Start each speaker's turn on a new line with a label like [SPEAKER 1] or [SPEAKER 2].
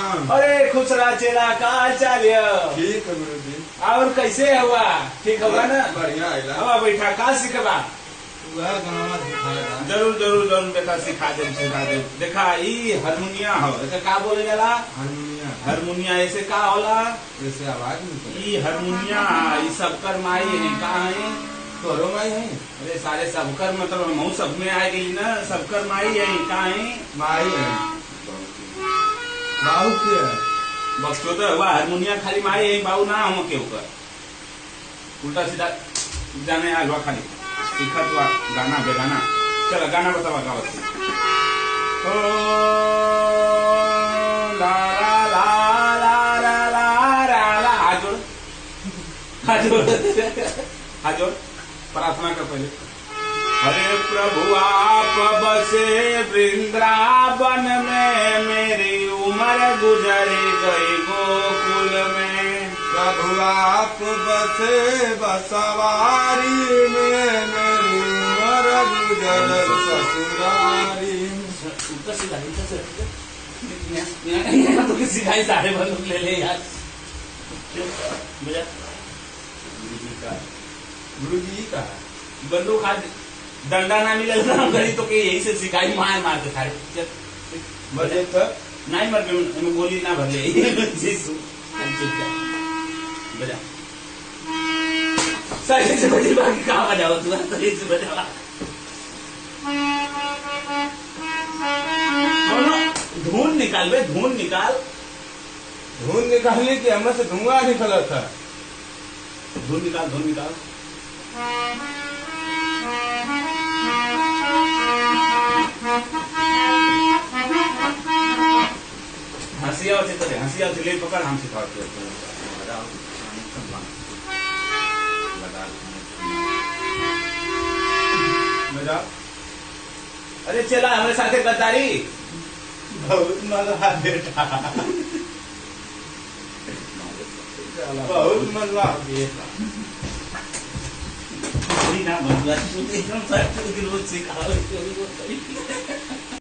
[SPEAKER 1] प्रणाम।
[SPEAKER 2] अरे खुश रहा चेला, का हाल चाल है?
[SPEAKER 1] ठीक है गुरुजी।
[SPEAKER 2] और कैसे हुआ? ठीक होगा ना?
[SPEAKER 1] बढ़िया है।
[SPEAKER 2] हवा बैठा का सिखबा?
[SPEAKER 1] वह गाना सिखाया था।
[SPEAKER 2] जरूर जरूर जरूर देखा सिखा दे देखा ई हारमोनिया हो ऐसे का बोले जाला?
[SPEAKER 1] हारमोनिया।
[SPEAKER 2] हारमोनिया ऐसे का होला?
[SPEAKER 1] जैसे आवाज निकले।
[SPEAKER 2] ई हारमोनिया ई सबकर माई है का है?
[SPEAKER 1] तोरो माई है।
[SPEAKER 2] अरे सारे सबकर मतलब हम सब में आ गई ना, सबकर माई है का है?
[SPEAKER 1] माई है। बाहु के है।
[SPEAKER 2] बक्सो तो हुआ हारमोनिया खाली माई है, बाबू ना हम के ऊपर उल्टा सीधा जाने आलवा खाली सिखत हुआ गाना बेगाना। चल गाना बतावा गावत ओ ला ला ला ला ला ला ला ला हाजोड़ हाजोड़ हाजोड़ प्रार्थना कर पहले। हरे प्रभु आप बसे वृंदावन में, मेरी उम्र गुजरी गई गोकुल में।
[SPEAKER 1] प्रभु आप बसे बसवारी में, मेरी उम्र गुजर ससुरारी।
[SPEAKER 2] तो किसी का ही सारे बंदूक ले ले यार।
[SPEAKER 1] गुरुजी का
[SPEAKER 2] बंदूक हाथ डंडा ना मिले गरी तो यही से सिखाई मार मार के खाए
[SPEAKER 1] बजे तक
[SPEAKER 2] नहीं मर गए गोली ना भरले बजा सही से बजे बाकी कहाँ बजाओ तू सही से बजा धुन निकाल बे धुन निकाल।
[SPEAKER 1] धुन निकालने की हमें से धुआं निकला था।
[SPEAKER 2] धुन निकाल धुन निकाल। हंसी आवती तो हंसी आवती ले पकड़ हम सिखाते बजा। अरे चला हमारे साथ गद्दारी
[SPEAKER 1] बहुत मजा बेटा, बहुत मजा बेटा।
[SPEAKER 2] ना रोज सिखाओ